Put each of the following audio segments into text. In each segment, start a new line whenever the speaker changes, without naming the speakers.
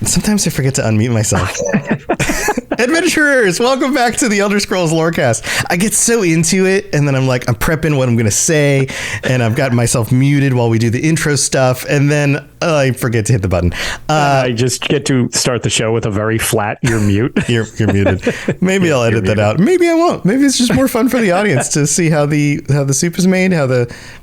Sometimes I forget to unmute myself. Adventurers, welcome back to the Elder Scrolls Lorecast. I get so into it, and then I'm prepping what I'm going to say, and I've got myself muted while we do the intro stuff, and then I forget to hit the button.
I just get to start the show with a very flat, you're mute.
You're muted. Maybe I'll edit that out. Maybe I won't. Maybe it's just more fun for the audience to see how the soup is made,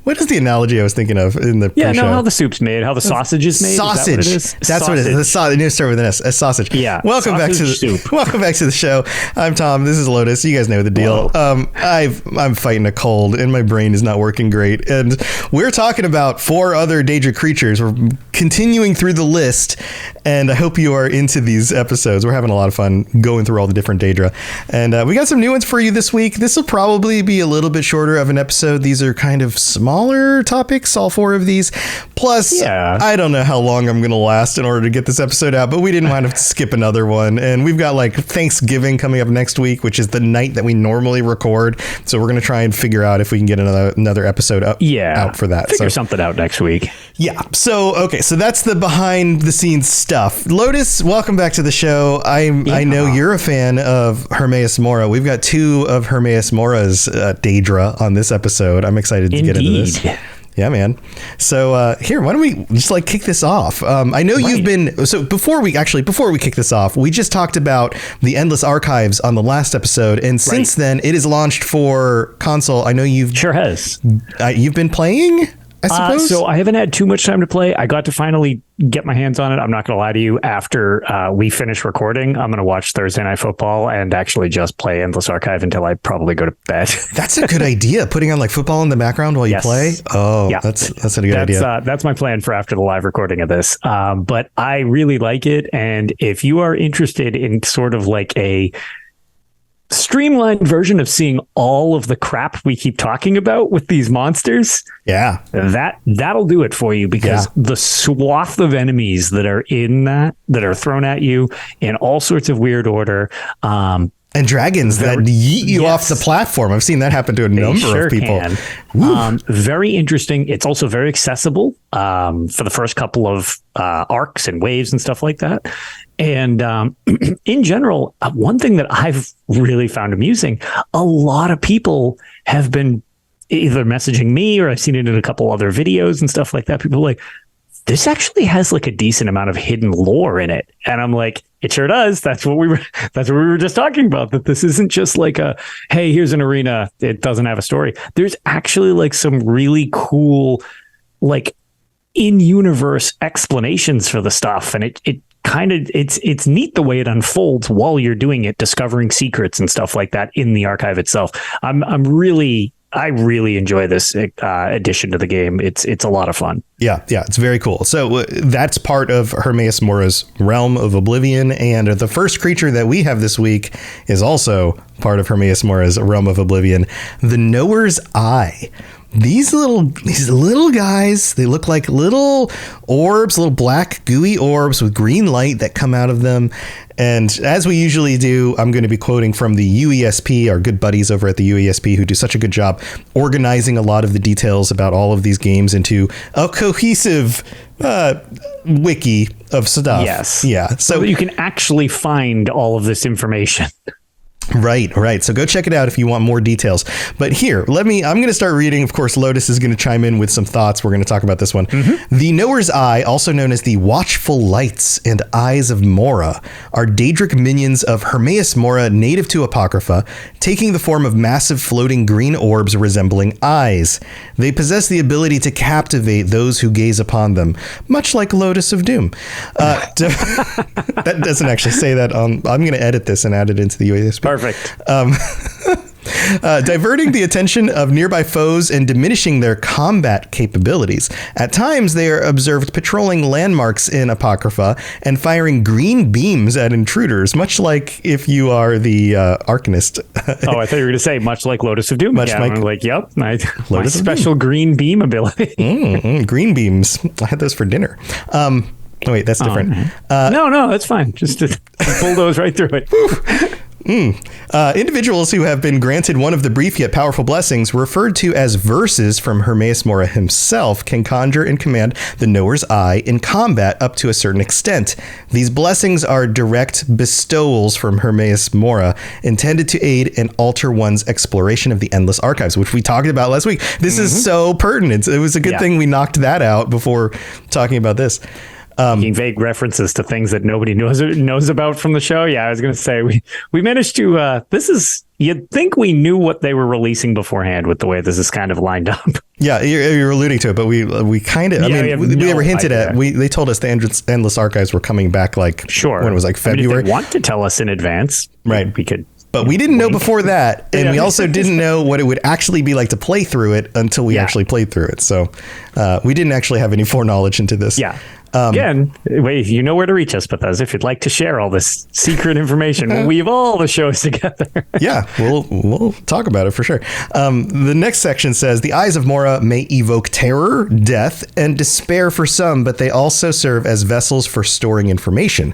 what is the analogy I was thinking of in the pre-show?
How the soup's made, how the sausage is made.
Sausage.
Is that what it is?
That's what it is. The sausage. Need to start with an S. A sausage.
Yeah.
Welcome back to the
soup.
Welcome back to the show. I'm Tom. This is Lotus. You guys know the deal. I'm fighting a cold and my brain is not working great. And we're talking about 4 other Daedra creatures. We're continuing through the list, and I hope you are into these episodes. We're having a lot of fun going through all the different Daedra, and we got some new ones for you this week. This will probably be a little bit shorter of an episode. These are kind of smaller topics, all 4 of these. Plus, I don't know how long I'm going to last in order to get this episode out, but we didn't want to skip another one. And we've got Thanksgiving coming up next week, which is the night that we normally record. So we're going to try and figure out if we can get another episode out for that.
Figure something out next week.
Yeah. So that's the behind the scenes stuff. Lotus, welcome back to the show. I know you're a fan of Hermaeus Mora. We've got 2 of Hermaeus Mora's Daedra on this episode. I'm excited to get into this. Yeah, man. So here, why don't we just kick this off? I know you've been, so before we kick this off, we just talked about the Endless Archives on the last episode. And since then it is launched for console. I know you've you've been playing, I suppose.
So I haven't had too much time to play. I got to finally get my hands on it. I'm not going to lie to you. After we finish recording, I'm going to watch Thursday Night Football and actually just play Endless Archive until I probably go to bed.
That's a good idea. Putting on football in the background while you play. Oh, yeah. That's a good idea.
That's my plan for after the live recording of this. But I really like it. And if you are interested in sort of a streamlined version of seeing all of the crap we keep talking about with these monsters, that'll do it for you, because the swath of enemies that are in that are thrown at you in all sorts of weird order,
and dragons that yeet you off the platform. I've seen that happen to a number of people.
Very interesting. It's also very accessible for the first couple of arcs and waves and stuff like that. And in general, one thing that I've really found amusing, a lot of people have been either messaging me, or I've seen it in a couple other videos and stuff like that. People are this actually has a decent amount of hidden lore in it. And I'm it sure does. That's what we were just talking about, that this isn't just hey, here's an arena, it doesn't have a story. There's actually some really cool, in-universe explanations for the stuff. And it kind of, it's neat the way it unfolds while you're doing it, discovering secrets and stuff like that in the archive itself. I really enjoy this addition to the game. It's a lot of fun.
Yeah, it's very cool. So that's part of Hermaeus Mora's Realm of Oblivion, and the first creature that we have this week is also part of Hermaeus Mora's Realm of Oblivion, the Knower's Eye. These little guys, they look like little orbs, little black gooey orbs with green light that come out of them. And as we usually do, I'm going to be quoting from the UESP, our good buddies over at the UESP, who do such a good job organizing a lot of the details about all of these games into a cohesive wiki of stuff.
Yes.
Yeah.
So that you can actually find all of this information.
Right. So go check it out if you want more details. But here, I'm going to start reading. Of course, Lotus is going to chime in with some thoughts. We're going to talk about this one. Mm-hmm. The Knower's Eye, also known as the Watchful Lights and Eyes of Mora, are Daedric minions of Hermaeus Mora, native to Apocrypha, taking the form of massive floating green orbs resembling eyes. They possess the ability to captivate those who gaze upon them, much like Lotus of Doom. That doesn't actually say that on. I'm going to edit this and add it into the UESP.
Perfect.
Diverting the attention of nearby foes and diminishing their combat capabilities. At times, they are observed patrolling landmarks in Apocrypha and firing green beams at intruders, much like if you are the Arcanist.
Oh, I thought you were going to say much like Lotus of Doom. I'm yep, my special green beam ability.
Green beams. I had those for dinner. Oh, wait, that's different.
No, that's fine. Just to bulldoze right through it.
Individuals who have been granted one of the brief yet powerful blessings, referred to as verses from Hermaeus Mora himself, can conjure and command the Knower's Eye in combat up to a certain extent. These blessings are direct bestowals from Hermaeus Mora, intended to aid and alter one's exploration of the endless archives, which we talked about last week. This is so pertinent. It was a good thing we knocked that out before talking about this.
Making vague references to things that nobody knows about from the show. Yeah, I was going to say we managed to. You'd think we knew what they were releasing beforehand with the way this is kind of lined up.
Yeah, you're alluding to it, but we kind of. We were hinted at. They told us the endless archives were coming back when it was like February.
If they want to tell us in advance,
right?
We could.
But we didn't know before that, and we also didn't know what it would actually be like to play through it until we actually played through it. So we didn't actually have any foreknowledge into this.
Yeah. Again, you know where to reach us, Bethesda, if you'd like to share all this secret information. We'll weave all the shows together.
Yeah, we'll talk about it for sure. The next section says, the eyes of Mora may evoke terror, death, and despair for some, but they also serve as vessels for storing information.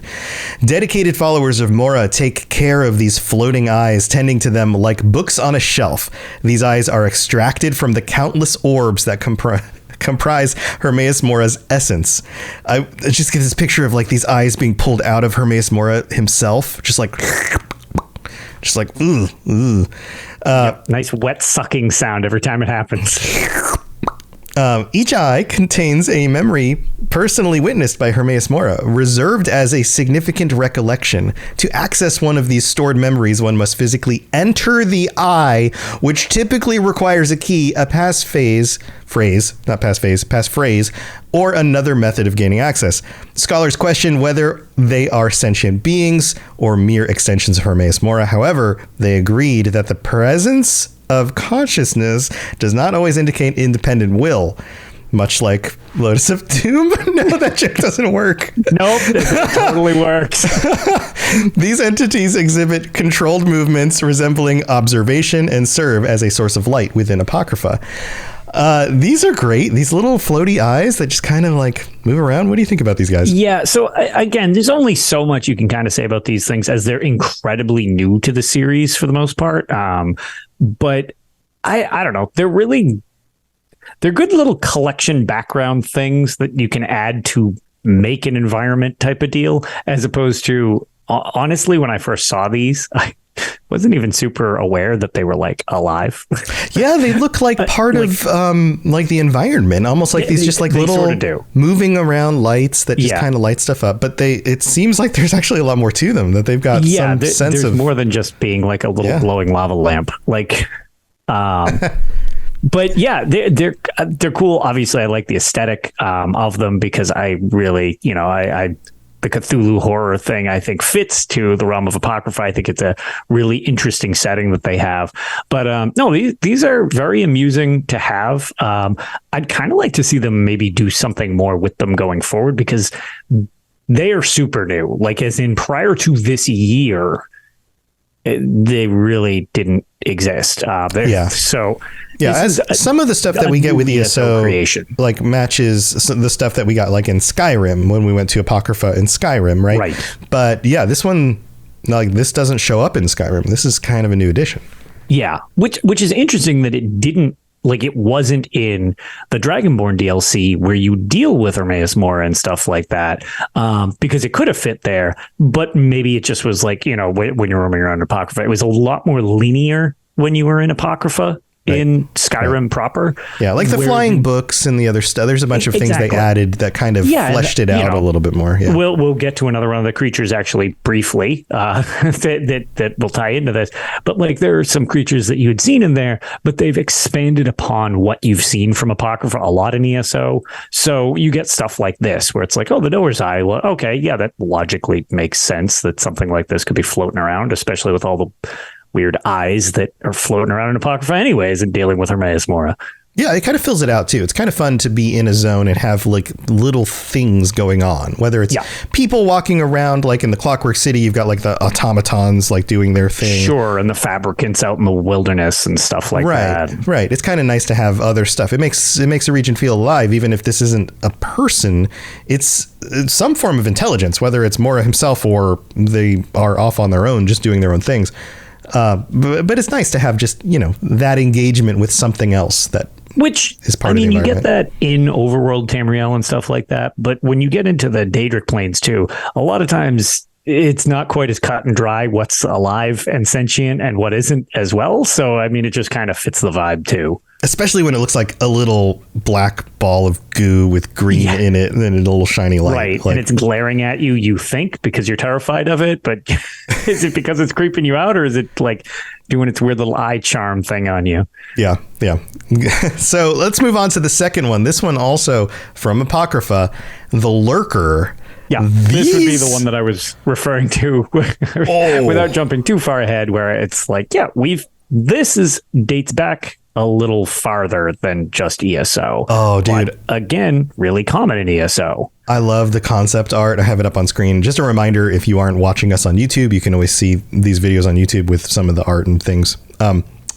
Dedicated followers of Mora take care of these floating eyes, tending to them like books on a shelf. These eyes are extracted from the countless orbs that comprise Hermaeus Mora's essence. I just get this picture of like these eyes being pulled out of Hermaeus Mora himself, just like ooh.
Nice wet sucking sound every time it happens.
Each eye contains a memory personally witnessed by Hermaeus Mora, reserved as a significant recollection. To access one of these stored memories, one must physically enter the eye, which typically requires a key, a passphrase, or another method of gaining access. Scholars question whether they are sentient beings or mere extensions of Hermaeus Mora. However, they agreed that the presence of consciousness does not always indicate independent will, much like Lotus of Doom. No, that joke doesn't work.
Nope, it totally works.
These entities exhibit controlled movements resembling observation and serve as a source of light within Apocrypha. These are great. These little floaty eyes that just kind of like move around. What do you think about these guys?
Yeah. So again, there's only so much you can kind of say about these things as they're incredibly new to the series for the most part. But I don't know. They're good little collection background things that you can add to make an environment type of deal, as opposed to, honestly, when I first saw these, I wasn't even super aware that they were like alive.
Yeah, they look like part of like the environment, almost like these just like little sort of moving around lights that just kind of light stuff up. But it seems like there's actually a lot more to them, that they've got some sense of
more than just being like a little glowing lava lamp. Like, but yeah, they're cool. Obviously, I like the aesthetic of them because I really, the Cthulhu horror thing, I think, fits to the realm of Apocrypha. I think it's a really interesting setting that they have. But no, these are very amusing to have. I'd kind of like to see them maybe do something more with them going forward, because they are super new. Like, as in prior to this year, they really didn't exist. So... Yeah,
as some of the stuff that we get with ESO
creation
like matches the stuff that we got like in Skyrim when we went to Apocrypha in Skyrim, right?
Right.
But yeah, this one, like, this doesn't show up in Skyrim. This is kind of a new addition.
Yeah, which is interesting that it didn't, like, it wasn't in the Dragonborn DLC where you deal with Hermaeus Mora and stuff like that, because it could have fit there, but maybe it just was like, when you're roaming around Apocrypha, it was a lot more linear when you were in Apocrypha. In Skyrim proper. Yeah,
like the flying books and the other stuff. There's a bunch of things they added that kind of fleshed it out a little bit more. Yeah.
We'll get to another one of the creatures actually briefly that will tie into this. But like, there are some creatures that you had seen in there, but they've expanded upon what you've seen from Apocrypha a lot in ESO. So you get stuff like this where it's like, oh, the Knower's Eye. Well, okay, yeah, that logically makes sense that something like this could be floating around, especially with all the weird eyes that are floating around in Apocrypha anyways and dealing with Hermaeus Mora.
Yeah, it kind of fills it out too. It's kind of fun to be in a zone and have like little things going on, whether it's people walking around, like in the Clockwork City, you've got like the automatons like doing their thing.
Sure. And the fabricants out in the wilderness and stuff like that.
Right. It's kind of nice to have other stuff. It makes a region feel alive, even if this isn't a person. It's some form of intelligence, whether it's Mora himself or they are off on their own, just doing their own things. But it's nice to have just, that engagement with something else that is part of the environment.
You get that in Overworld Tamriel and stuff like that. But when you get into the Daedric plains too, a lot of times it's not quite as cut and dry what's alive and sentient and what isn't as well. So, it just kind of fits the vibe too.
Especially when it looks like a little black ball of goo with green in it and then a little shiny light.
Right. And it's glaring at you, you think, because you're terrified of it. But is it because it's creeping you out, or is it like doing its weird little eye charm thing on you?
Yeah. So let's move on to the second one. This one also from Apocrypha, the Lurker.
Yeah, this would be the one that I was referring to without jumping too far ahead, where it's like, this dates back a little farther than just ESO.
Oh, dude.
But again, really common in ESO.
I love the concept art. I have it up on screen. Just a reminder, if you aren't watching us on YouTube, you can always see these videos on YouTube with some of the art and things.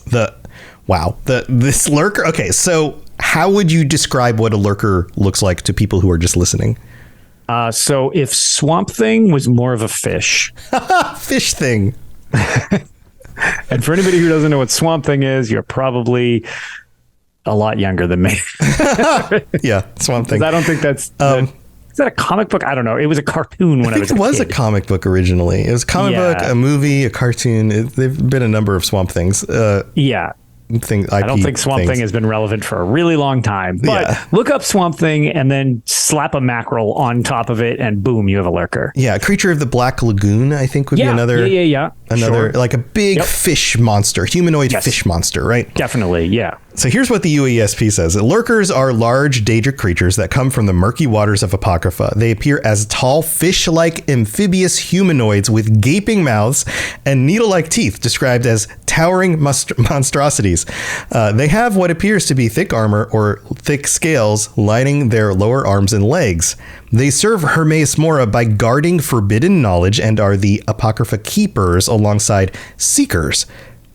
This Lurker. Okay, so how would you describe what a Lurker looks like to people who are just listening?
So if Swamp Thing was more of a fish.
Fish thing.
And for anybody who doesn't know what Swamp Thing is, you're probably a lot younger than me.
Yeah, Swamp Thing.
I don't think that's... is that a comic book? I don't know. It was a cartoon when I was a kid.
It was a comic book originally. It was a comic book, a movie, a cartoon. They've been a number of Swamp Things. I don't
think Swamp Thing has been relevant for a really long time. But look up Swamp Thing and then slap a mackerel on top of it, and boom, you have a Lurker.
Yeah, a creature of the Black Lagoon, I think, would be another. Another like a big fish monster, humanoid fish monster, right?
Definitely, yeah.
So here's what the UESP says. Lurkers are large Daedric creatures that come from the murky waters of Apocrypha. They appear as tall, fish-like amphibious humanoids with gaping mouths and needle-like teeth, described as towering monstrosities. They have what appears to be thick armor or thick scales lining their lower arms and legs. They serve Hermes Mora by guarding forbidden knowledge and are the Apocrypha keepers alongside seekers.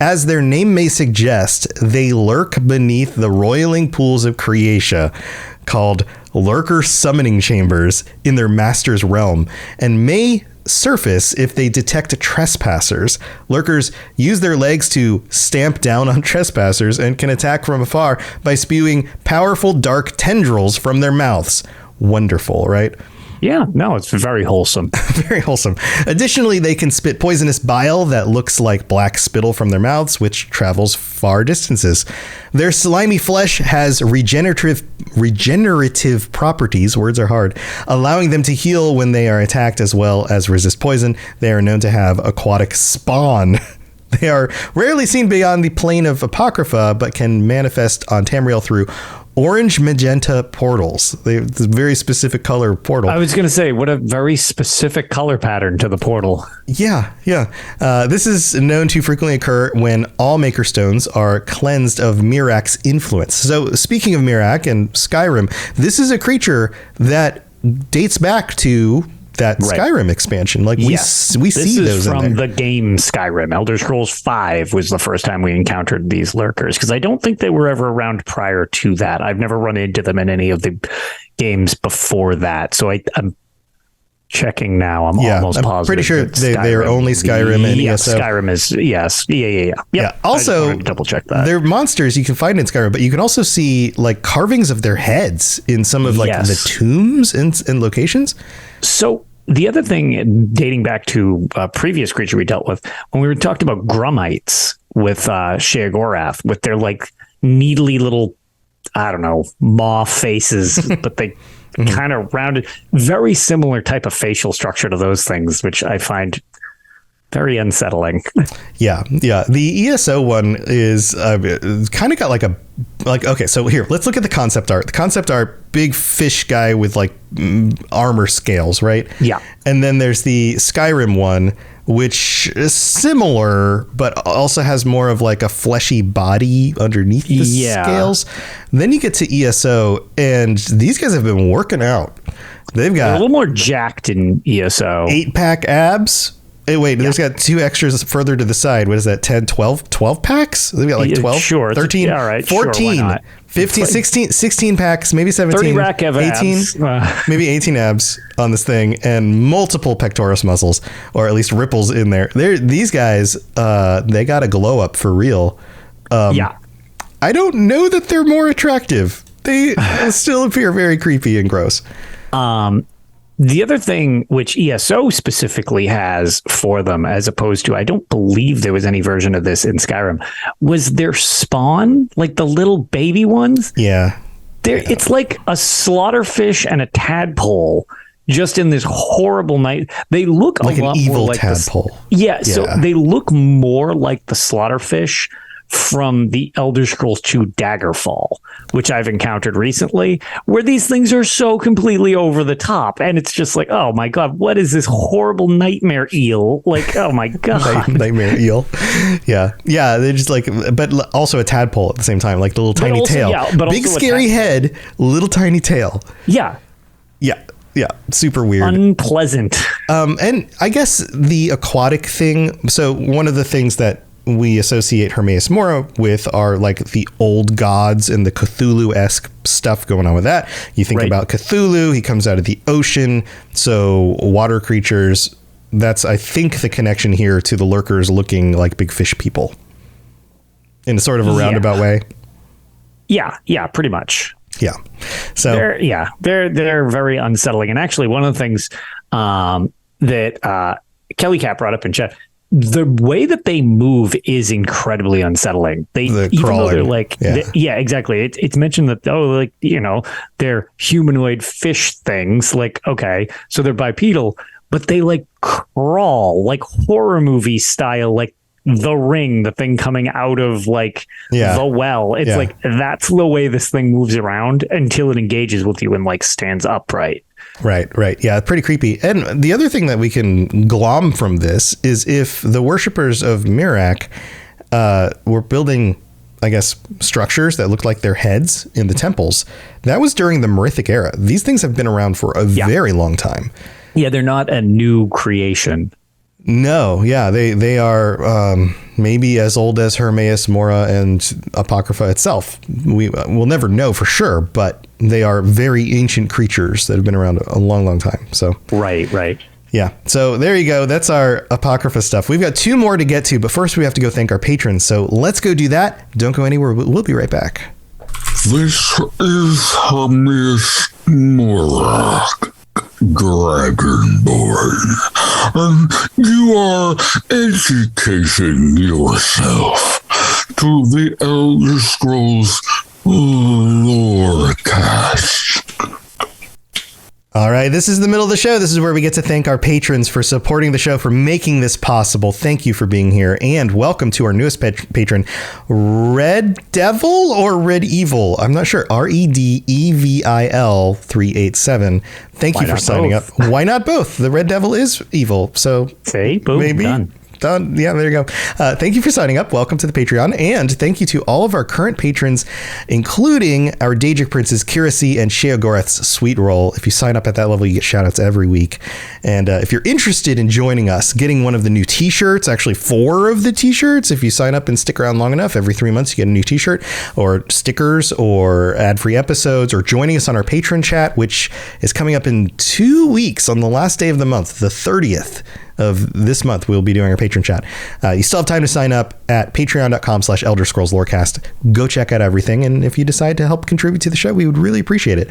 As their name may suggest, they lurk beneath the roiling pools of Creatia, called Lurker summoning chambers in their master's realm, and may surface if they detect trespassers. Lurkers use their legs to stamp down on trespassers and can attack from afar by spewing powerful dark tendrils from their mouths. Wonderful, right?
Yeah, no, it's very wholesome.
Very wholesome. Additionally, they can spit poisonous bile that looks like black spittle from their mouths, which travels far distances. Their slimy flesh has regenerative properties, words are hard, allowing them to heal when they are attacked as well as resist poison. They are known to have aquatic spawn. They are rarely seen beyond the plane of Apocrypha, but can manifest on Tamriel through orange magenta portals. It's a very specific color portal.
I was going to say, what a very specific color pattern to the portal.
Yeah. This is known to frequently occur when all Maker Stones are cleansed of Mirak's influence. So speaking of Mirak and Skyrim, this is a creature that dates back to that Skyrim expansion. Like we see those
from
in there.
The game Skyrim. Elder Scrolls V was the first time we encountered these Lurkers, because I don't think they were ever around prior to that. I've never run into them in any of the games before that. So I'm checking now. I'm almost positive.
I'm pretty sure they are only Skyrim and ESO.
Skyrim is, yes. Yeah.
Also,
double check that.
They're monsters you can find in Skyrim, but you can also see like carvings of their heads in some of the tombs and locations.
So the other thing, dating back to a previous creature we dealt with, when we were talking about Grummites with Sheogorath, with their like needly little, I don't know, maw faces, but they kind of rounded, very similar type of facial structure to those things, which I find Very unsettling.
Yeah. The ESO one is kind of got okay, so here, let's look at the concept art. The concept art, big fish guy with like armor scales, right?
Yeah.
And then there's the Skyrim one, which is similar, but also has more of like a fleshy body underneath the scales. Then you get to ESO, and these guys have been working out. They've got
a little more jacked in ESO.
8-pack abs. Hey, wait, there's got 2 extras further to the side. What is that, 10, 12 packs? They've got like 12,
sure,
13,
all right,
14,
sure,
15, 16 packs, maybe 17,
30 rack of
18,
abs.
maybe 18 abs on this thing, and multiple pectoris muscles, or at least ripples in there. These guys, they got a glow up for real.
Yeah.
I don't know that they're more attractive. They still appear very creepy and gross.
The other thing which ESO specifically has for them, as opposed to, I don't believe there was any version of this in Skyrim, was their spawn, like the little baby ones.
Yeah.
It's like a slaughterfish and a tadpole just in this horrible night. They look
like
a lot
an evil
more like
tadpole.
So they look more like the slaughterfish from the Elder Scrolls 2 Daggerfall, which I've encountered recently, where these things are so completely over the top, and it's just like, oh my god, what is this horrible nightmare eel? Like, oh my god.
Nightmare eel. Yeah, they're just like, but also a tadpole at the same time, like the little tiny tail.
But
big scary head, little tiny tail.
Yeah,
super weird,
unpleasant.
And I guess the aquatic thing, so one of the things that we associate Hermaeus Mora with are like the old gods and the Cthulhu-esque stuff going on with that. You think about Cthulhu, he comes out of the ocean, so water creatures. That's, I think, the connection here to the Lurkers looking like big fish people in a sort of a roundabout way.
Yeah, pretty much.
Yeah. So
they're very unsettling. And actually, one of the things that Kelly Cat brought up in chat, the way that they move is incredibly unsettling. Even though they're like, exactly. It's mentioned that, they're humanoid fish things. Like, okay, so they're bipedal, but they like crawl like horror movie style, like The Ring, the thing coming out of like the well. It's like, that's the way this thing moves around until it engages with you and like stands upright.
Right. Yeah, pretty creepy. And the other thing that we can glom from this is if the worshippers of Miraak were building, I guess, structures that looked like their heads in the temples, that was during the Merithic era. These things have been around for a very long time. Yeah,
they're not a new creation.
No, they are maybe as old as Hermaeus Mora and Apocrypha itself. We'll never know for sure, but they are very ancient creatures that have been around a long, long time. So
right.
Yeah. So there you go. That's our Apocrypha stuff. We've got 2 more to get to, but first we have to go thank our patrons. So let's go do that. Don't go anywhere. We'll be right back.
This is Hermaeus Mora, Dragonborn, and you are educating yourself to the Elder Scrolls Lorecast.
All right, this is the middle of the show. This is where we get to thank our patrons for supporting the show, for making this possible. Thank you for being here, and welcome to our newest patron, Red Devil or Red Evil. I'm not sure. REDEVIL 387. Thank you for signing up. Why not both? The Red Devil is evil, so
say boom,
maybe done. Yeah, there you go. Thank you for signing up. Welcome to the Patreon. And thank you to all of our current patrons, including our Daedric princes, Kirasi and Sheogorath's Sweet Roll. If you sign up at that level, you get shout outs every week. And if you're interested in joining us, getting one of the new t-shirts, actually 4 of the t-shirts, if you sign up and stick around long enough, every 3 months you get a new t-shirt or stickers or ad-free episodes, or joining us on our patron chat, which is coming up in 2 weeks on the last day of the month, the 30th of this month. We'll be doing our patron chat. You still have time to sign up at patreon.com/Elder Scrolls Lorecast. Go check out everything. And if you decide to help contribute to the show, we would really appreciate it.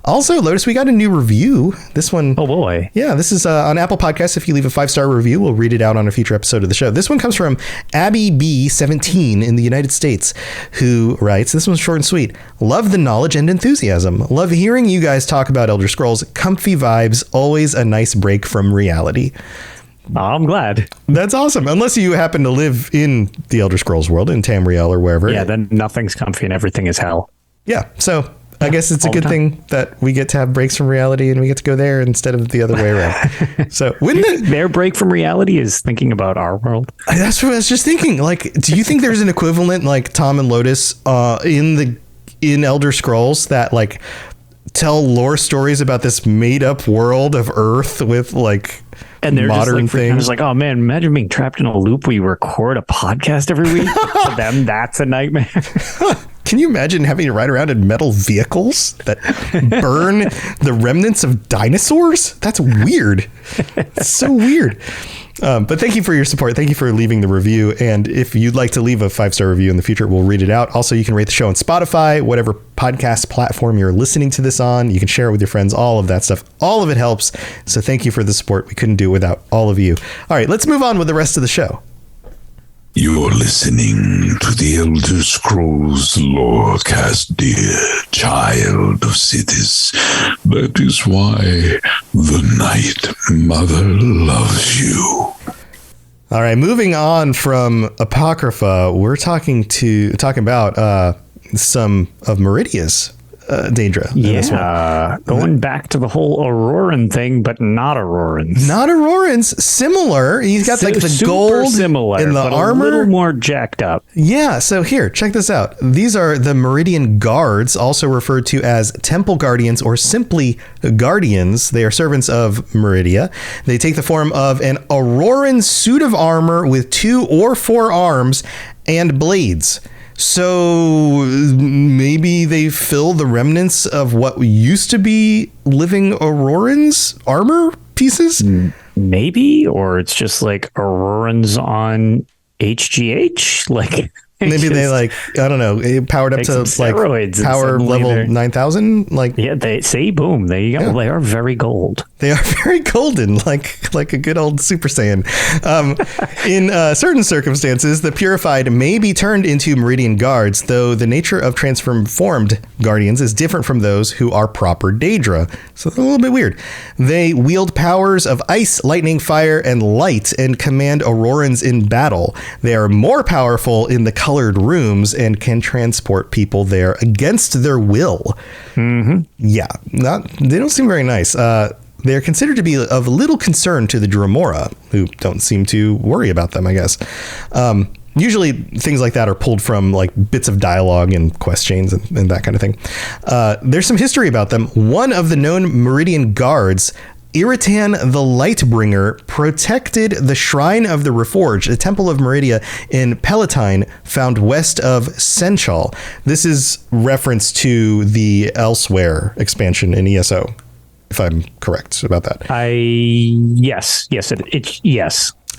Also, Lotus, we got a new review. This one.
Oh, boy.
Yeah, this is on Apple Podcasts. If you leave a 5-star review, we'll read it out on a future episode of the show. This one comes from Abby B17 in the United States, who writes, this one's short and sweet. Love the knowledge and enthusiasm. Love hearing you guys talk about Elder Scrolls. Comfy vibes. Always a nice break from reality.
I'm glad.
That's awesome. Unless you happen to live in the Elder Scrolls world, in Tamriel or wherever.
Yeah, then nothing's comfy and everything is hell.
Yeah. So I guess it's a good thing that we get to have breaks from reality and we get to go there instead of the other way around. So
their break from reality is thinking about our world.
That's what I was just thinking. Like, do you think there's an equivalent like Tom and Lotus in Elder Scrolls that like tell lore stories about this made up world of Earth with like
and they're
modern
just like,
things?
I was like, oh man, imagine being trapped in a loop where you record a podcast every week. For them, that's a nightmare.
Can you imagine having to ride around in metal vehicles that burn the remnants of dinosaurs? That's weird. It's so weird. But thank you for your support. Thank you for leaving the review. And if you'd like to leave a 5-star review in the future, we'll read it out. Also, you can rate the show on Spotify, whatever podcast platform you're listening to this on. You can share it with your friends, all of that stuff. All of it helps. So thank you for the support. We couldn't do it without all of you. All right, let's move on with the rest of the show.
You're listening to the Elder Scrolls Lorecast, dear child of cities. That is why the Night Mother loves you.
All right, moving on from Apocrypha, we're talking about some of Meridia's Daedra.
Yeah, going back to the whole Auroran thing, but not Aurorans.
Not Aurorans. Similar. He's got like the gold
similar,
in the
but
armor.
A little more jacked up.
Yeah. So here, check this out. These are the Meridian Guards, also referred to as Temple Guardians or simply Guardians. They are servants of Meridia. They take the form of an Auroran suit of armor with 2 or 4 arms and blades. So maybe they fill the remnants of what used to be living Aurorans armor pieces?
Maybe, or it's just like Aurorans on HGH. Like
maybe they like, I don't know, powered up to like power level 9,000. Like,
yeah, they say boom. There you go. Yeah. They are very gold.
They are very golden, like a good old Super Saiyan. In certain circumstances, the purified may be turned into Meridian Guards, though the nature of transformed Guardians is different from those who are proper Daedra. So they're a little bit weird. They wield powers of ice, lightning, fire, and light, and command Aurorans in battle. They are more powerful in the colored rooms and can transport people there against their will. Mm-hmm. Yeah, they don't seem very nice. They are considered to be of little concern to the Dromora, who don't seem to worry about them, I guess. Usually things like that are pulled from like bits of dialogue and quest chains and that kind of thing. There's some history about them. One of the known Meridian Guards, Iritan the Lightbringer, protected the Shrine of the Reforged, a temple of Meridia in Palatine found west of Senchal. This is reference to the Elsewhere expansion in ESO, if I'm correct about that.
Yes.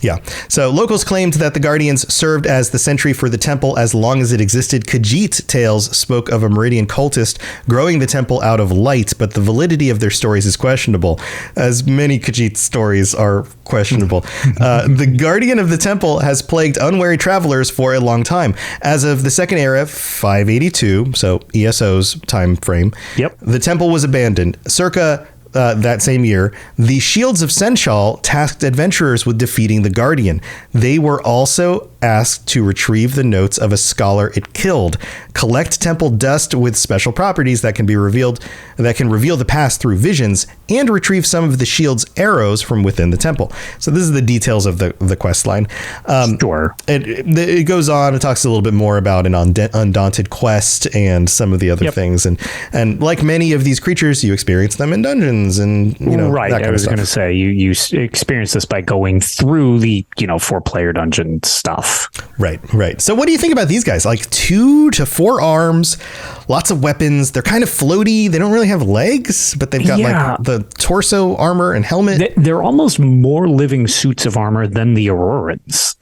Yeah. So locals claimed that the Guardians served as the sentry for the temple as long as it existed. Khajiit tales spoke of a Meridian cultist growing the temple out of light, but the validity of their stories is questionable, as many Khajiit stories are questionable. The Guardian of the temple has plagued unwary travelers for a long time. As of the Second Era, 582, so ESO's time frame, the temple was abandoned. Circa that same year, the Shields of Senchal tasked adventurers with defeating the Guardian. They were also asked to retrieve the notes of a scholar it killed, collect temple dust with special properties that can reveal the past through visions, and retrieve some of the Shield's arrows from within the temple. So this is the details of the quest line.
Sure.
It goes on. It talks a little bit more about an undaunted quest and some of the other things. And like many of these creatures, you experience them in dungeons and
right.
That kind
I was
of
going to say you experience this by going through the 4-player dungeon stuff.
Right. So what do you think about these guys? Like 2 to 4 arms, lots of weapons. They're kind of floaty. They don't really have legs, but they've got like the torso armor and helmet.
They're almost more living suits of armor than the Aurorans.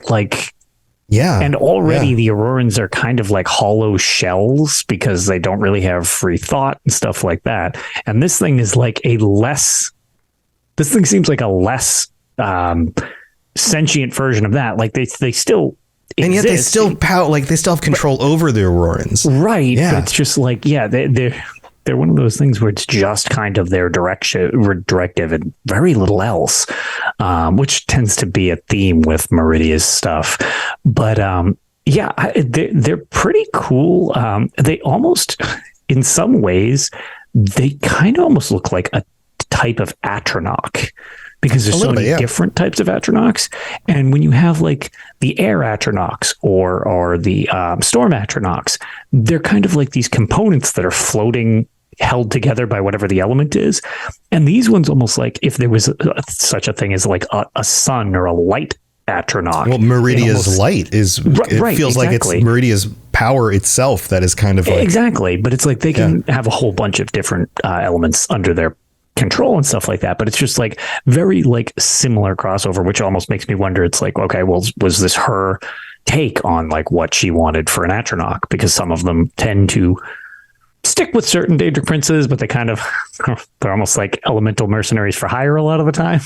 And already the Aurorans are kind of like hollow shells because they don't really have free thought and stuff like that. And this thing is like this thing seems like a less sentient version of that. Like they still exist.
And yet they still they still have control over the Aurorans.
Right. Yeah. But it's just like, they're they're one of those things where it's just kind of their directive and very little else, which tends to be a theme with Meridia's stuff. But they're pretty cool. They almost, in some ways, they kind of almost look like a type of Atronach, because there's so many different types of Atronachs. And when you have like the air Atronachs or the storm Atronachs, they're kind of like these components that are floating, held together by whatever the element is. And these ones almost like if there was such a thing as like a sun or a light Atronach.
Well, Meridia's light is, it feels like it's Meridia's power itself that is kind of like...
Exactly. But it's like they can have a whole bunch of different elements under their control and stuff like that, but it's just like very like similar crossover, which almost makes me wonder, it's like, okay, well, was this her take on like what she wanted for an Atronach? Because some of them tend to stick with certain Daedra princes, but they kind of, they're almost like elemental mercenaries for hire a lot of the time.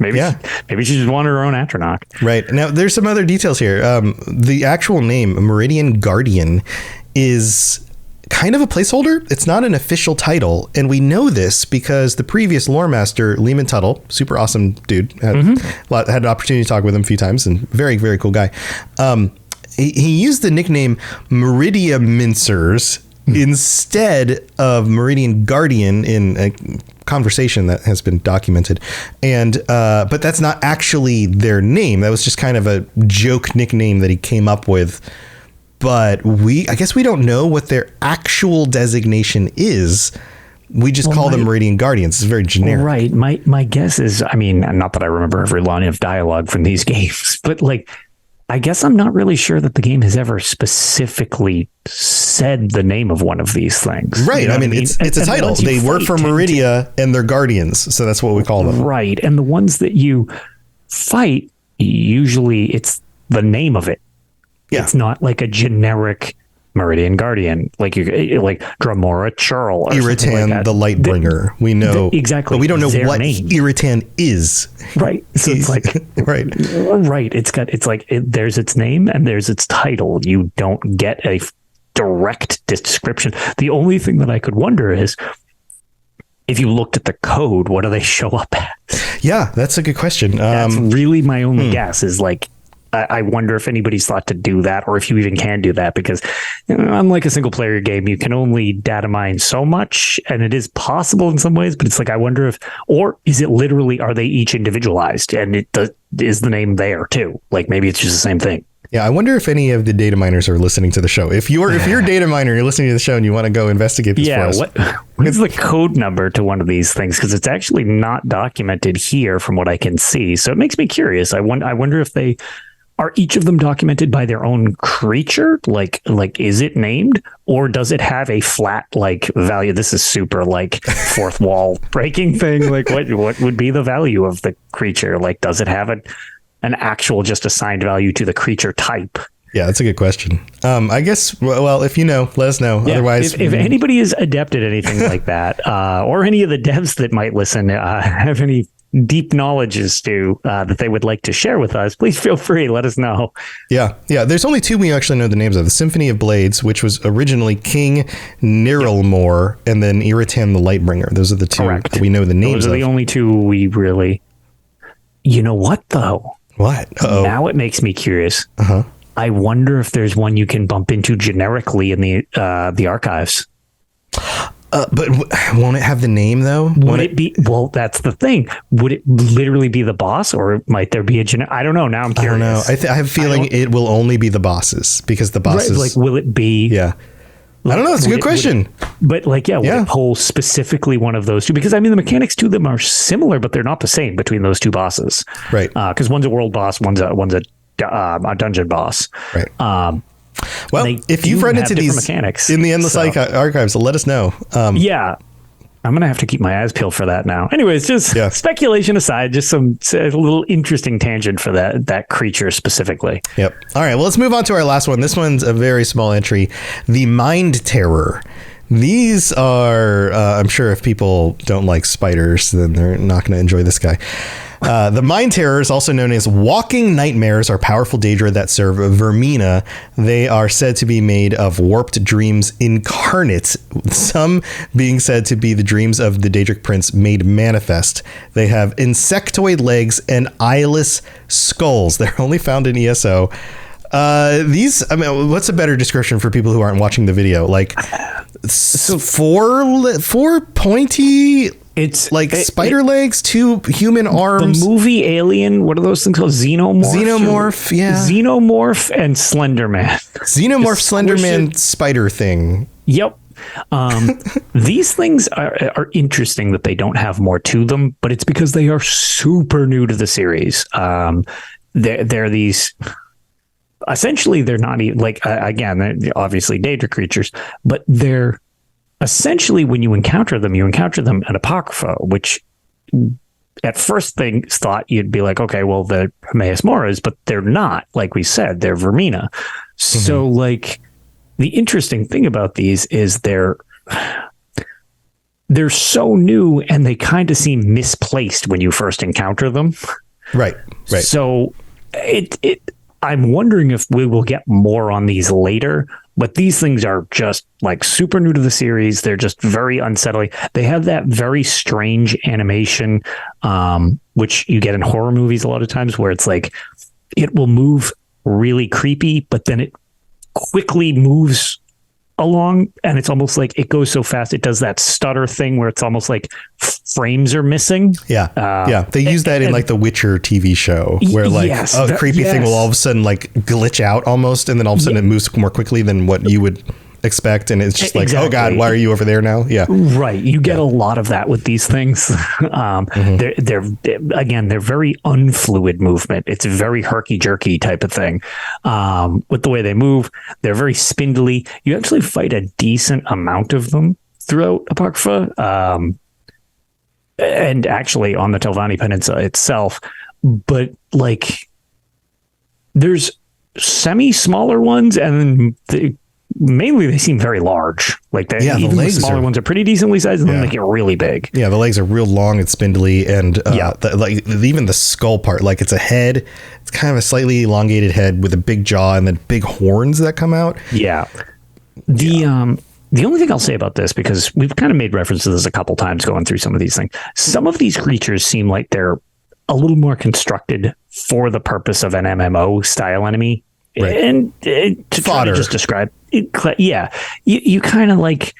Maybe she just wanted her own Atronach.
Right. Now there's some other details here. The actual name Meridian Guardian is kind of a placeholder. It's not an official title. And we know this because the previous lore master, Lehman Tuttle, super awesome dude, had an opportunity to talk with him a few times, and very, very cool guy. He used the nickname Meridia Mincers instead of Meridian Guardian in a conversation that has been documented. And but that's not actually their name. That was just kind of a joke nickname that he came up with. But I guess we don't know what their actual designation is. We just call them Meridian Guardians. It's very generic.
Right. My guess is, I mean, not that I remember every line of dialogue from these games, but like, I guess I'm not really sure that the game has ever specifically said the name of one of these things.
Right. You know I mean, it's a title. They work for Meridia and they're guardians. So that's what we call them.
Right. And the ones that you fight, usually it's the name of it. Yeah. It's not like a generic Meridian Guardian, like Dramora Churl or
Irritan,
like
the Lightbringer. We know
exactly,
but we don't know what
name.
Irritan is.
Right. So it's like
right.
There's its name and there's its title. You don't get a direct description. The only thing that I could wonder is, if you looked at the code, what do they show up as?
Yeah, that's a good question.
That's really my only guess, is like, I wonder if anybody's thought to do that, or if you even can do that, because unlike a single player game, you can only data mine so much, and it is possible in some ways, but it's like, I wonder if, or is it literally, are they each individualized and is the name there too? Like maybe it's just the same thing.
Yeah, I wonder if any of the data miners are listening to the show. If you're a data miner, you're listening to the show and you want to go investigate this for us.
What is the code number to one of these things? Because it's actually not documented here from what I can see. So it makes me curious. I wonder if they... Are each of them documented by their own creature? Like, is it named, or does it have a flat like value? This is super like fourth wall breaking thing. Like, what would be the value of the creature? Like, does it have an actual just assigned value to the creature type?
Yeah, that's a good question. I guess, well, if you know, let us know. Yeah, otherwise,
if anybody is adept at anything like that, or any of the devs that might listen have any deep knowledge as to that they would like to share with us, please feel free, let us know.
Yeah There's only two we actually know the names of: the Symphony of Blades, which was originally King Nirelmor, and then Irritan the Lightbringer. Those are the two that we know the names of.
Those are the only two we really... You know what though?
What? Uh-oh.
Now it makes me curious. I wonder if there's one you can bump into generically in the archives.
But won't it have the name though?
Would it be? Well, that's the thing. Would it literally be the boss, or might there be a I don't know. Now I'm curious.
I don't know. I have a feeling it will only be the bosses, because the bosses.
Right, like, will it be?
Yeah. I don't know. It's a good question.
Would it pull specifically one of those two? Because I mean, the mechanics to them are similar, but they're not the same between those two bosses.
Right.
Because one's a world boss, one's a dungeon boss.
Right. Well, if you've run into these mechanics in the Endless Archives, let us know.
Yeah, I'm going to have to keep my eyes peeled for that now. Anyways, just speculation aside, just a little interesting tangent for that creature specifically.
Yep. All right, well, let's move on to our last one. This one's a very small entry. The Mind Terror. These are, I'm sure if people don't like spiders, then they're not going to enjoy this guy. The Mind Terrors, also known as Walking Nightmares, are powerful Daedra that serve Vermina. They are said to be made of warped dreams incarnate, some being said to be the dreams of the Daedric prince made manifest. They have insectoid legs and eyeless skulls. They're only found in ESO. These, I mean, what's a better description for people who aren't watching the video? Like, four pointy, it's like spider legs, two human arms.
The movie Alien, what are those things called?
Xenomorph, yeah.
Xenomorph and Slenderman.
Xenomorph, Slenderman, spider thing.
Yep. These things are interesting that they don't have more to them, but it's because they are super new to the series. They're these... Essentially, they're not like, again, they're obviously Daedra creatures, but they're essentially, when you encounter them at Apocrypha, which at first thought you'd be like, okay, well, they're Hermaeus Moras, but they're not. Like we said, they're Vermina. Mm-hmm. So, like, the interesting thing about these is they're so new and they kind of seem misplaced when you first encounter them.
Right.
So I'm wondering if we will get more on these later, but these things are just like super new to the series. They're just very unsettling. They have that very strange animation, which you get in horror movies a lot of times, where it's like it will move really creepy, but then it quickly moves along, and it's almost like it goes so fast it does that stutter thing where it's almost like frames are missing.
They use that in like the Witcher TV show where like a creepy thing will all of a sudden like glitch out almost, and then all of a sudden it moves more quickly than what you would expect, and it's just like, oh god, why are you over there now?
Right. You get a lot of that with these things. They're very unfluid movement. It's a very herky-jerky type of thing. With the way they move, they're very spindly. You actually fight a decent amount of them throughout Apocrypha, and actually on the Telvanni Peninsula itself, but like there's semi-smaller ones, and then mainly they seem very large. Like even the smaller ones are pretty decently sized, and then they get really big. Yeah,
the legs are real long and spindly, and even the skull part, like it's a head. It's kind of a slightly elongated head with a big jaw and then big horns that come out.
Yeah. The only thing I'll say about this, because we've kind of made reference to this a couple times going through some of these things, some of these creatures seem like they're a little more constructed for the purpose of an MMO style enemy. Right. And to try to just describe it, you kind of like,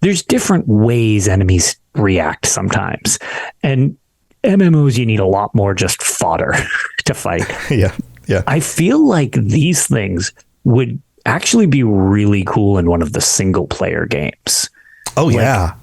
there's different ways enemies react sometimes, and MMOs, you need a lot more just fodder to fight.
Yeah.
I feel like these things would actually be really cool in one of the single player games.
Oh, yeah.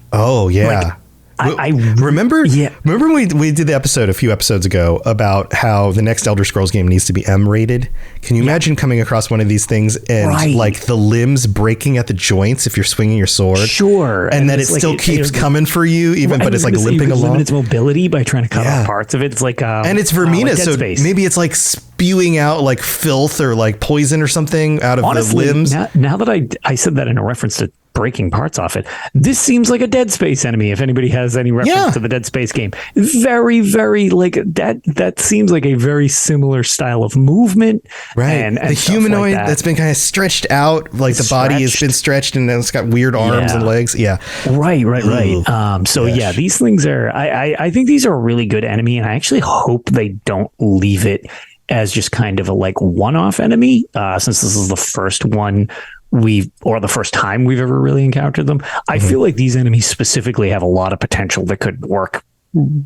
I remember when we did the episode a few episodes ago about how the next Elder Scrolls game needs to be M-rated. Can you imagine coming across one of these things and like the limbs breaking at the joints if you're swinging your sword?
Sure.
And then it still keeps coming for you, but it's like limping along.
Limit its mobility by trying to cut off parts of it. It's like
and it's Vermina, so maybe it's like spewing out like filth or like poison or something out of the limbs.
Now that I said that in a reference to breaking parts off it, this seems like a Dead Space enemy, if anybody has any reference to the Dead Space game. Very, very like that seems like a very similar style of movement,
right? And the humanoid that's been kind of stretched out, like the body has been stretched and then it's got weird arms and legs.
Right. So these things are I think these are a really good enemy, and I actually hope they don't leave it as just kind of a like one-off enemy, since this is the first one the first time we've ever really encountered them. I feel like these enemies specifically have a lot of potential that could work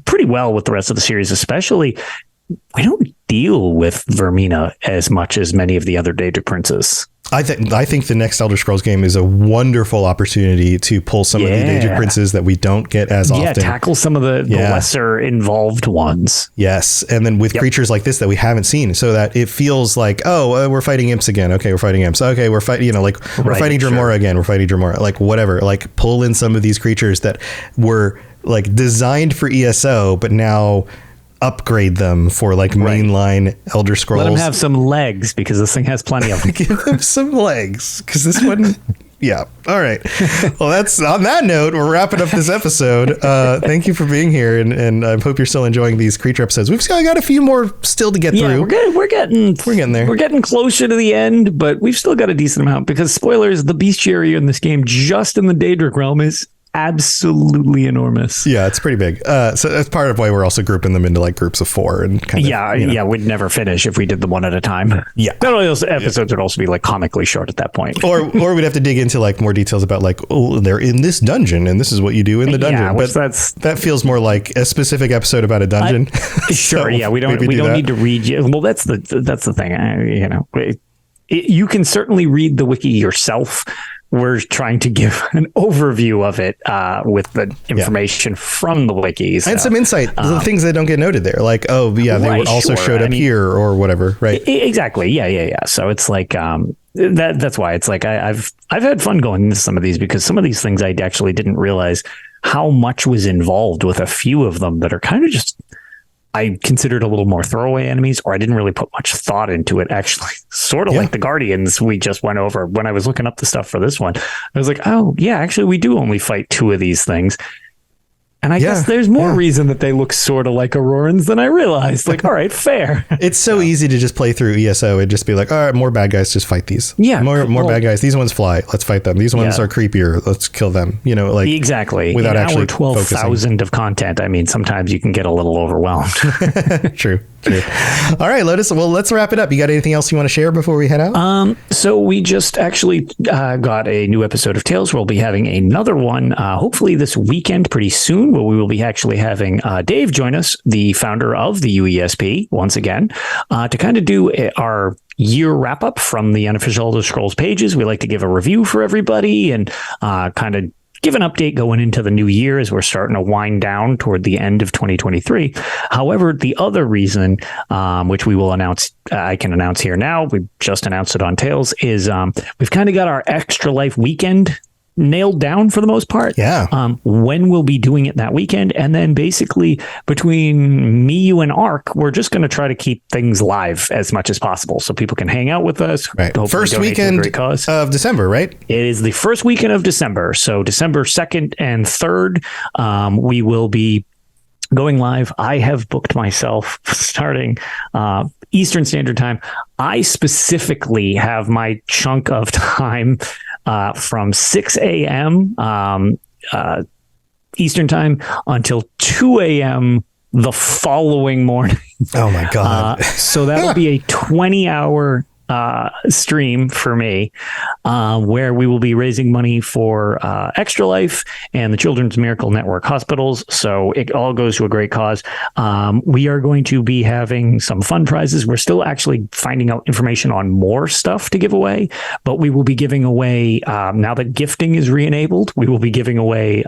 pretty well with the rest of the series, especially we don't deal with Vermina as much as many of the other Daedra princes.
I think the next Elder Scrolls game is a wonderful opportunity to pull some of the Daedra princes that we don't get as often.
Tackle some of the lesser involved ones.
Yes, and then with creatures like this that we haven't seen, so that it feels like, we're fighting imps again. Okay, we're fighting imps. Okay, we're fighting, we're fighting Dremora again. We're fighting Dremora. Like whatever. Like pull in some of these creatures that were like designed for ESO, but now upgrade them for like mainline Elder Scrolls.
Let them have some legs, because this thing has plenty of them.
Give them some legs, because this one Yeah. All right. Well, that's on that note, we're wrapping up this episode. Thank you for being here, and I hope you're still enjoying these creature episodes. We've still got a few more still to get through.
We're getting
there.
We're getting closer to the end, but we've still got a decent amount because spoilers, the bestiary in this game, just in the Daedra realm, is absolutely enormous.
Yeah, it's pretty big. So that's part of why we're also grouping them into like groups of 4 and kind of.
We'd never finish if we did them one at a time.
Yeah,
not only those episodes would also be like comically short at that point.
or we'd have to dig into like more details about like, oh, they're in this dungeon and this is what you do in the dungeon.
Yeah,
but that feels more like a specific episode about a dungeon.
Sure. Yeah, we don't need to read you. Well, that's the thing. You can certainly read the wiki yourself. We're trying to give an overview of it with the information from the wikis.
And some insight, the things that don't get noted there. Like, oh, yeah, they also showed up here or whatever, right?
Exactly. Yeah. So it's like that's why it's like I've had fun going into some of these because some of these things I actually didn't realize how much was involved with a few of them that are kind of just I considered a little more throwaway enemies, or I didn't really put much thought into it, actually. Sort of like the Guardians we just went over. When I was looking up the stuff for this one, I was like, oh, yeah, actually, we do only fight 2 of these things. And I guess there's more reason that they look sort of like Aurorans than I realized. Like, all right, fair.
It's so easy to just play through ESO and just be like, all right, more bad guys, just fight these.
Yeah.
More bad guys. These ones fly. Let's fight them. These ones are creepier. Let's kill them. Like
exactly.
Without actually
12,000 of content. I mean, sometimes you can get a little overwhelmed.
True. All right, Lotus. Well, let's wrap it up. You got anything else you want to share before we head out?
So we just actually got a new episode of Tales. We'll be having another one, hopefully this weekend pretty soon, where we will be actually having Dave join us, the founder of the UESP, once again, to kind of do our year wrap up from the unofficial Elder Scrolls pages. We like to give a review for everybody and kind of give an update going into the new year as we're starting to wind down toward the end of 2023. However, the other reason, which we will announce, I can announce here now, we just announced it on Tales, is we've kind of got our Extra Life weekend nailed down for the most part.
Yeah.
When we'll be doing it that weekend. And then basically between me, you, and Ark, we're just going to try to keep things live as much as possible so people can hang out with us.
Right. First weekend of December, right?
It is the first weekend of December. So December 2nd and 3rd, we will be going live. I have booked myself starting Eastern Standard Time. I specifically have my chunk of time from 6 a.m. Eastern Time until 2 a.m. the following morning.
Oh, my God.
So that'll be a 20-hour stream for me, where we will be raising money for Extra Life and the Children's Miracle Network hospitals. So it all goes to a great cause. We are going to be having some fun prizes. We're still actually finding out information on more stuff to give away, but we will be giving away, now that gifting is re-enabled, we will be giving away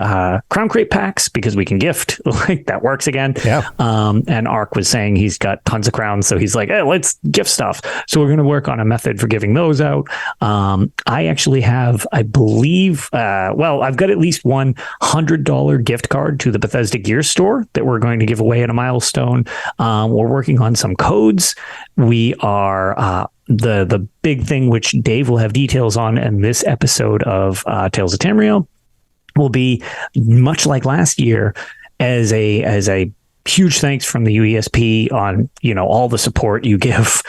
Crown Crate packs because we can gift. Like that works again.
Yeah.
And Ark was saying he's got tons of crowns, so he's like, hey, let's gift stuff. So we're going to work on a method for giving those out. I actually have, I believe, I've got at least one $100 gift card to the Bethesda Gear Store that we're going to give away at a milestone. We're working on some codes. We are the big thing, which Dave will have details on in this episode of Tales of Tamriel, will be much like last year as a huge thanks from the UESP on all the support you give.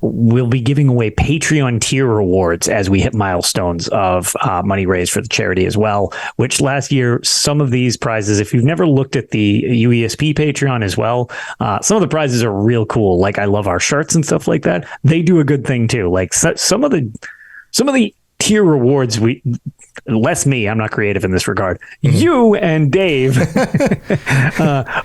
We'll be giving away Patreon tier rewards as we hit milestones of money raised for the charity as well, which last year, some of these prizes, if you've never looked at the UESP Patreon as well, some of the prizes are real cool. Like I love our shirts and stuff like that. They do a good thing too. Like some of the tier rewards, less me, I'm not creative in this regard. Mm-hmm. You and Dave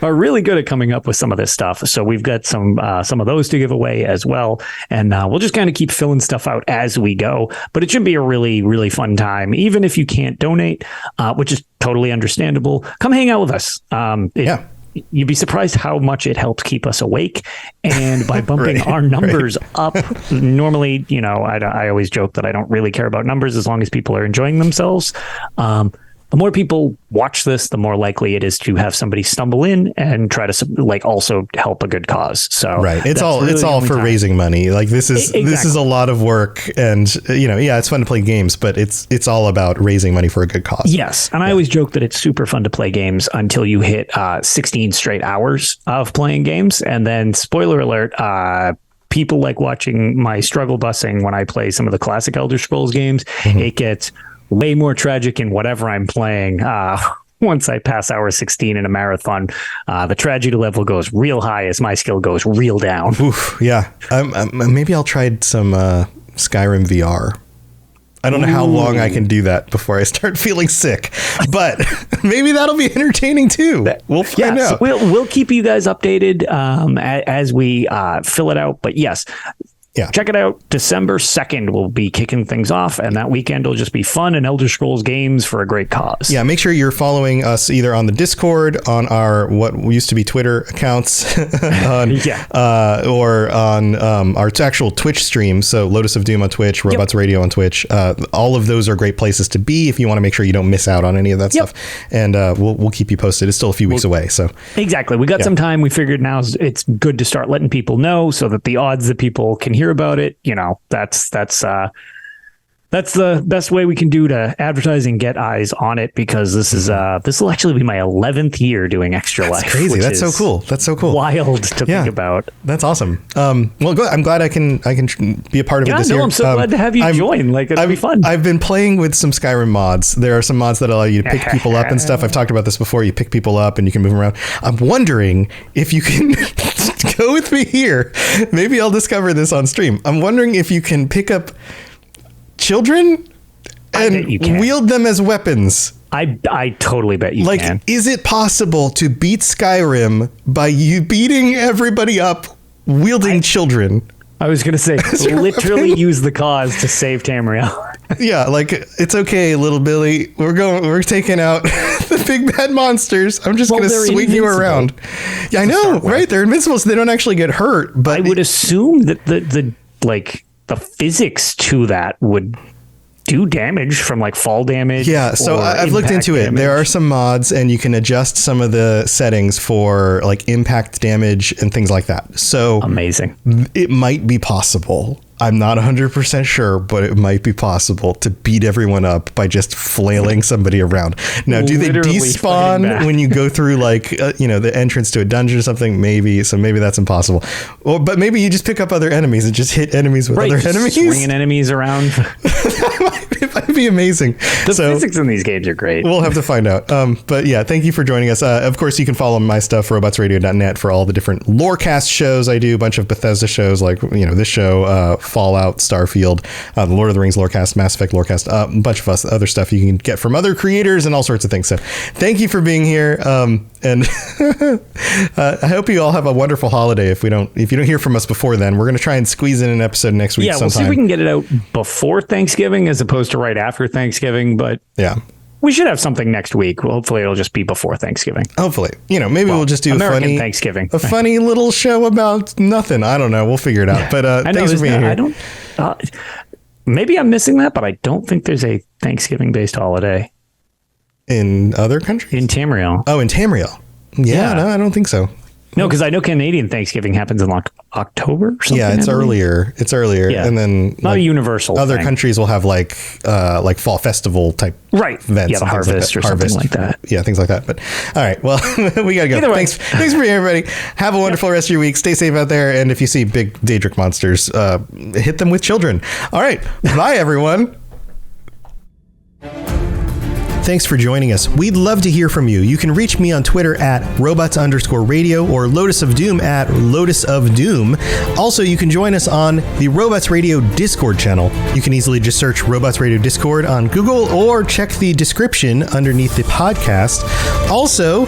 are really good at coming up with some of this stuff. So we've got some of those to give away as well. And we'll just kind of keep filling stuff out as we go. But it should be a really, really fun time. Even if you can't donate, which is totally understandable, come hang out with us. You'd be surprised how much it helps keep us awake. And by bumping our numbers up, normally, I always joke that I don't really care about numbers as long as people are enjoying themselves. But the more people watch this, the more likely it is to have somebody stumble in and try to like also help a good cause. So
right, it's all for raising money. Like this is a lot of work, and it's fun to play games, but it's all about raising money for a good cause.
Yes, and I always joke that it's super fun to play games until you hit 16 straight hours of playing games, and then spoiler alert. People like watching my struggle busing when I play some of the classic Elder Scrolls games. Mm-hmm. It gets way more tragic in whatever I'm playing. Once I pass hour 16 in a marathon, the tragedy level goes real high as my skill goes real down.
Oof, yeah. Maybe I'll try some Skyrim VR. I don't know how long I can do that before I start feeling sick, but maybe that'll be entertaining too. We'll find out.
We'll keep you guys updated as we fill it out. But yes, check it out. December 2nd, we'll be kicking things off, and that weekend will just be fun and Elder Scrolls games for a great cause.
Yeah, make sure you're following us either on the Discord, on our what used to be Twitter accounts, or on our actual Twitch stream. So Lotus of Doom on Twitch, Robots Radio on Twitch. All of those are great places to be if you want to make sure you don't miss out on any of that stuff. And we'll keep you posted. It's still a few weeks away. So
exactly, we got some time. We figured now it's good to start letting people know so that the odds that people can hear about it, that's the best way we can do to advertise and get eyes on it, because this will actually be my 11th year doing Extra Life.
Crazy. That's so cool. That's so cool.
Wild to think about.
That's awesome. Well, good. I'm glad I can be a part of it this year.
I'm so glad to have you join. Like, it'll be fun.
I've been playing with some Skyrim mods. There are some mods that allow you to pick people up and stuff. I've talked about this before. You pick people up and you can move them around. I'm wondering if you can go with me here. Maybe I'll discover this on stream. I'm wondering if you can pick up children and wield them as weapons.
I totally bet you can.
Is it possible to beat Skyrim by you beating everybody up wielding children?
I was going to say, literally use the cause to save Tamriel.
Yeah, it's okay, little Billy. We're taking out the big bad monsters. I'm just going to swing you around. Yeah, I know, right? They're invincible, so they don't actually get hurt. But
I would assume that the physics to that would do damage from fall damage.
Yeah, so I've looked into it. There are some mods, and you can adjust some of the settings for impact damage and things like that. So
amazing.
It might be possible. I'm not 100% sure, but it might be possible to beat everyone up by just flailing somebody around. Now, do they despawn when you go through the entrance to a dungeon or something? Maybe. So maybe that's impossible. But maybe you just pick up other enemies and just hit enemies with other enemies.
Swinging enemies around.
It might be amazing.
The physics in these games are great.
We'll have to find out. But yeah, thank you for joining us. Of course, you can follow my stuff, robotsradio.net, for all the different Lorecast shows I do. A bunch of Bethesda shows this show, Fallout, Starfield, the Lord of the Rings Lorecast, Mass Effect Lorecast, a bunch of other stuff you can get from other creators and all sorts of things. So thank you for being here. And I hope you all have a wonderful holiday. If you don't hear from us before then, we're going to try and squeeze in an episode next week.
Yeah, we'll see if we can get it out before Thanksgiving as opposed to right after Thanksgiving. But
yeah,
we should have something next week. Well, hopefully it'll just be before Thanksgiving.
Maybe we'll just do
American Thanksgiving.
A funny little show about nothing. I don't know. We'll figure it out. But thanks for being here.
Maybe I'm missing that, but I don't think there's a Thanksgiving-based holiday
in other countries.
In Tamriel.
Oh, in Tamriel. Yeah. No, I don't think so.
No, because I know Canadian Thanksgiving happens in October or something.
Yeah, it's earlier.
Yeah.
And then
not a universal
other countries will have fall festival type events.
Yeah, the harvest or something like that.
Yeah, things like that. But all right, well, we gotta go. Thanks for being here, everybody. Have a wonderful rest of your week. Stay safe out there, and if you see big Daedric monsters, hit them with children. All right, bye everyone. Thanks for joining us. We'd love to hear from you. You can reach me on Twitter at robots_radio or Lotus of Doom at Lotus of Doom. Also, you can join us on the Robots Radio Discord channel. You can easily just search Robots Radio Discord on Google or check the description underneath the podcast. Also,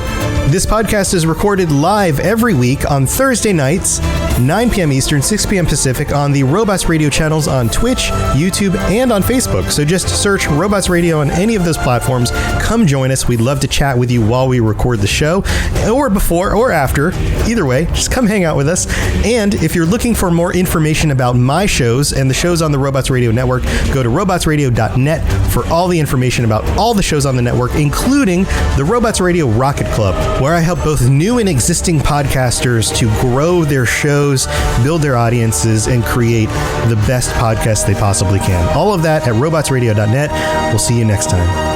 this podcast is recorded live every week on Thursday nights 9 p.m. Eastern, 6 p.m. Pacific on the Robots Radio channels on Twitch, YouTube, and on Facebook. So just search Robots Radio on any of those platforms. Come join us. We'd love to chat with you while we record the show, or before or after. Either way, just come hang out with us. And if you're looking for more information about my shows and the shows on the Robots Radio Network, go to robotsradio.net for all the information about all the shows on the network, including the Robots Radio Rocket Club, where I help both new and existing podcasters to grow their shows, build their audiences, and create the best podcasts they possibly can. All of that at robotsradio.net. We'll see you next time.